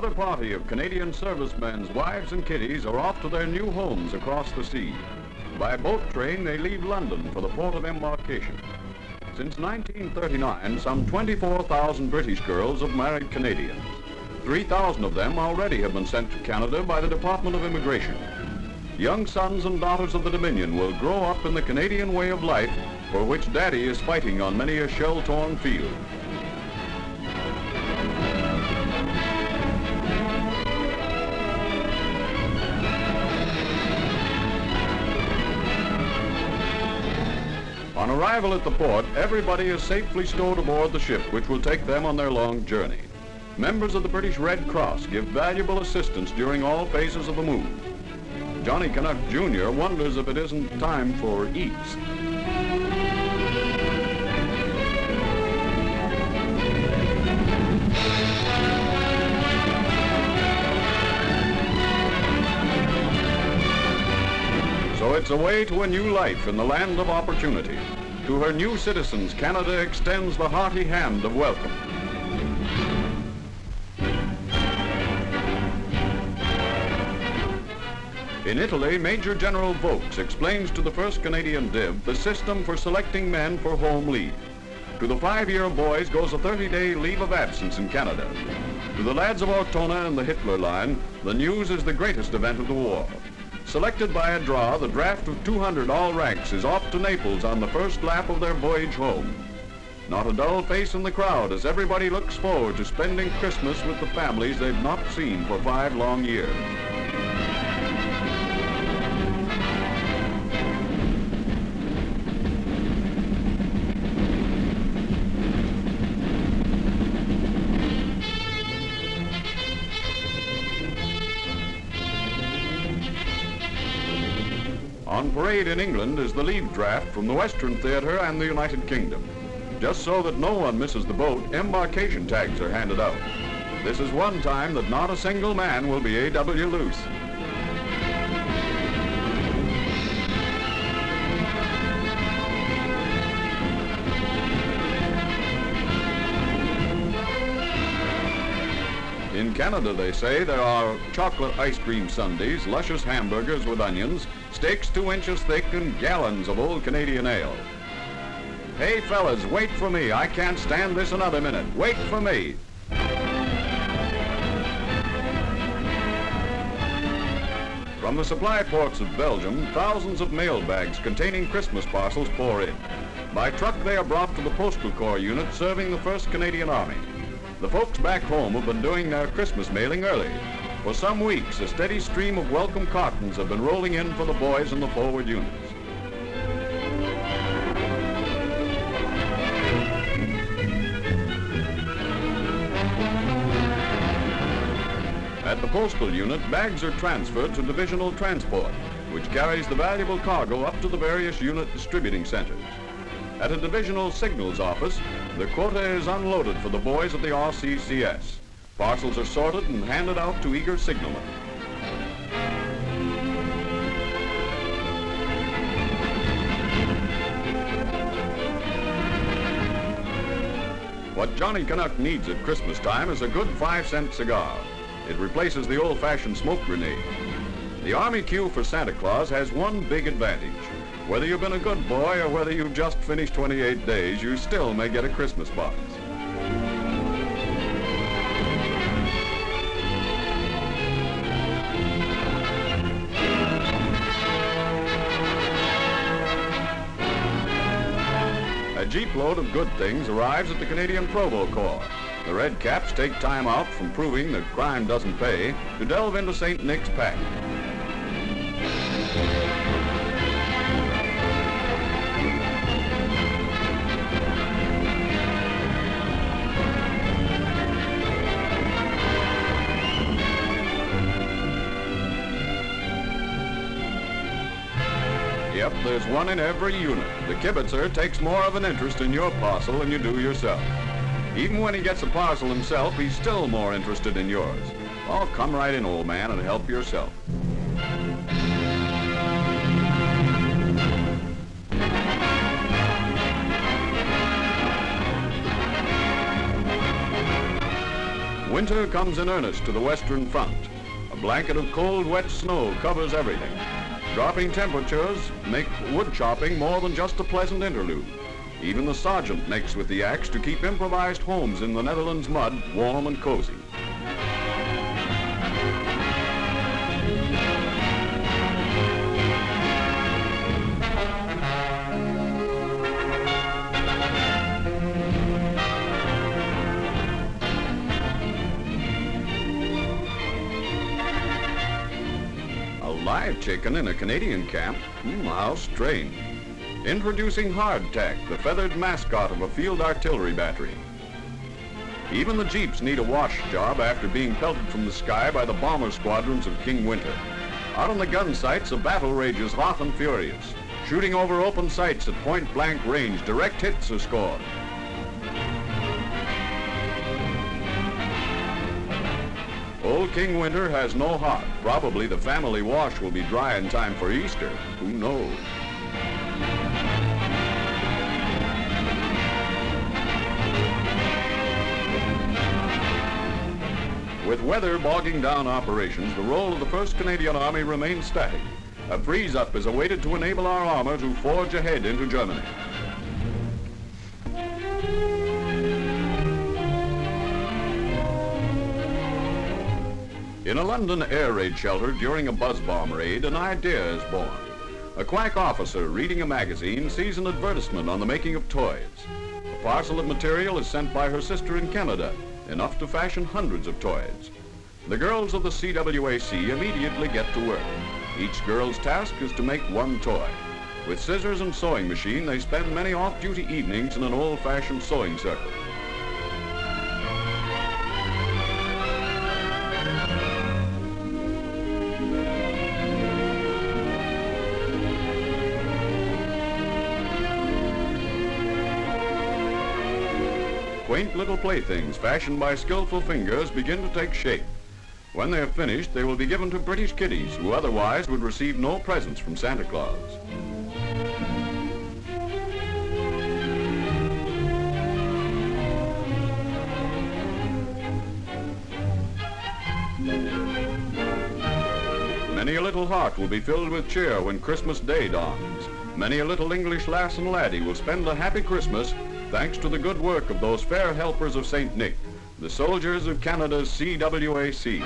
Another party of Canadian servicemen's wives and kiddies are off to their new homes across the sea. By boat train, they leave London for the port of embarkation. Since 1939, some 24,000 British girls have married Canadians. 3,000 of them already have been sent to Canada by the Department of Immigration. Young sons and daughters of the Dominion will grow up in the Canadian way of life for which Daddy is fighting on many a shell-torn field. On arrival at the port, everybody is safely stowed aboard the ship which will take them on their long journey. Members of the British Red Cross give valuable assistance during all phases of the move. Johnny Canuck Jr. wonders if it isn't time for eats. So it's away to a new life in the land of opportunity. To her new citizens, Canada extends the hearty hand of welcome. In Italy, Major General Foulkes explains to the 1st Canadian Div the system for selecting men for home leave. To the 5-year boys goes a 30-day leave of absence in Canada. To the lads of Ortona and the Hitler line, the news is the greatest event of the war. Selected by a draw, the draft of 200 all ranks is off to Naples on the first lap of their voyage home. Not a dull face in the crowd as everybody looks forward to spending Christmas with the families they've not seen for 5 long years. On parade in England is the leave draft from the Western Theatre and the United Kingdom. Just so that no one misses the boat, embarkation tags are handed out. This is one time that not a single man will be A.W. loose. In Canada, they say, there are chocolate ice cream sundaes, luscious hamburgers with onions, steaks 2 inches thick, and gallons of old Canadian ale. Hey, fellas, wait for me. I can't stand this another minute. Wait for me. From the supply ports of Belgium, thousands of mail bags containing Christmas parcels pour in. By truck, they are brought to the Postal Corps unit serving the 1st Canadian Army. The folks back home have been doing their Christmas mailing early. For some weeks, a steady stream of welcome cartons have been rolling in for the boys in the forward units. At the postal unit, bags are transferred to divisional transport, which carries the valuable cargo up to the various unit distributing centers. At a divisional signals office, the quota is unloaded for the boys at the RCCS. Parcels are sorted and handed out to eager signalmen. What Johnny Canuck needs at Christmas time is a good 5-cent cigar. It replaces the old-fashioned smoke grenade. The Army queue for Santa Claus has one big advantage. Whether you've been a good boy or whether you've just finished 28 days, you still may get a Christmas box. A jeep load of good things arrives at the Canadian Provo Corps. The Red Caps take time out from proving that crime doesn't pay to delve into St. Nick's pack. Yep, there's one in every unit. The kibitzer takes more of an interest in your parcel than you do yourself. Even when he gets a parcel himself, he's still more interested in yours. Oh, come right in, old man, and help yourself. Winter comes in earnest to the Western Front. A blanket of cold, wet snow covers everything. Dropping temperatures make wood chopping more than just a pleasant interlude. Even the sergeant makes with the axe to keep improvised homes in the Netherlands mud warm and cozy. Live chicken in a Canadian camp? How strange. Introducing Hardtack, the feathered mascot of a field artillery battery. Even the Jeeps need a wash job after being pelted from the sky by the bomber squadrons of King Winter. Out on the gun sites, a battle rages hot and furious. Shooting over open sights at point-blank range, direct hits are scored. Old King Winter has no heart. Probably the family wash will be dry in time for Easter. Who knows? With weather bogging down operations, the role of the 1st Canadian Army remains static. A freeze-up is awaited to enable our armor to forge ahead into Germany. In a London air raid shelter during a buzz bomb raid, an idea is born. A quack officer reading a magazine sees an advertisement on the making of toys. A parcel of material is sent by her sister in Canada, enough to fashion hundreds of toys. The girls of the CWAC immediately get to work. Each girl's task is to make one toy. With scissors and sewing machine, they spend many off-duty evenings in an old-fashioned sewing circle. Quaint little playthings fashioned by skillful fingers begin to take shape. When they are finished, they will be given to British kiddies who otherwise would receive no presents from Santa Claus. Many a little heart will be filled with cheer when Christmas Day dawns. Many a little English lass and laddie will spend a happy Christmas thanks to the good work of those fair helpers of St. Nick, the soldiers of Canada's CWAC.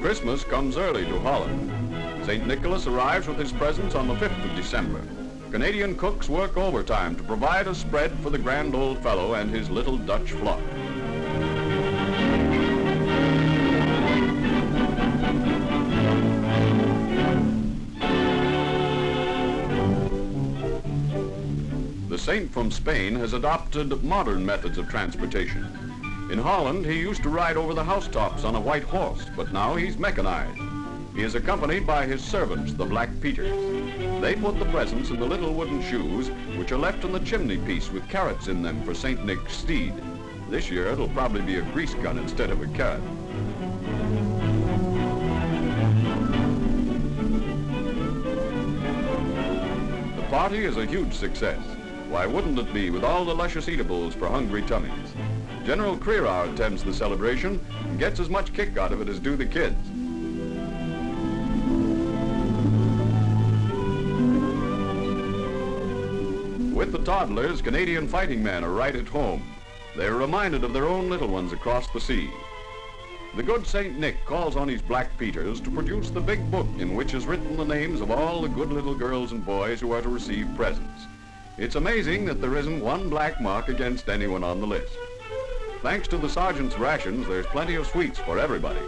Christmas comes early to Holland. St. Nicholas arrives with his presents on the 5th of December. Canadian cooks work overtime to provide a spread for the grand old fellow and his little Dutch flock. The saint from Spain has adopted modern methods of transportation. In Holland, he used to ride over the housetops on a white horse, but now he's mechanized. He is accompanied by his servants, the Black Peters. They put the presents in the little wooden shoes, which are left on the chimney piece with carrots in them for St. Nick's steed. This year, it'll probably be a grease gun instead of a carrot. The party is a huge success. Why wouldn't it be with all the luscious eatables for hungry tummies? General Crerar attends the celebration and gets as much kick out of it as do the kids. With the toddlers, Canadian fighting men are right at home. They are reminded of their own little ones across the sea. The good St. Nick calls on his Black Peters to produce the big book in which is written the names of all the good little girls and boys who are to receive presents. It's amazing that there isn't one black mark against anyone on the list. Thanks to the sergeant's rations, there's plenty of sweets for everybody.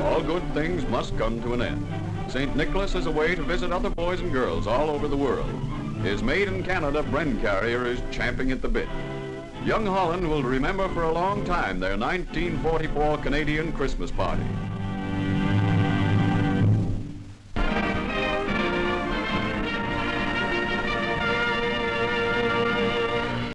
All good things must come to an end. St. Nicholas is a way to visit other boys and girls all over the world. His made-in-Canada Bren carrier is champing at the bit. Young Holland will remember for a long time their 1944 Canadian Christmas party.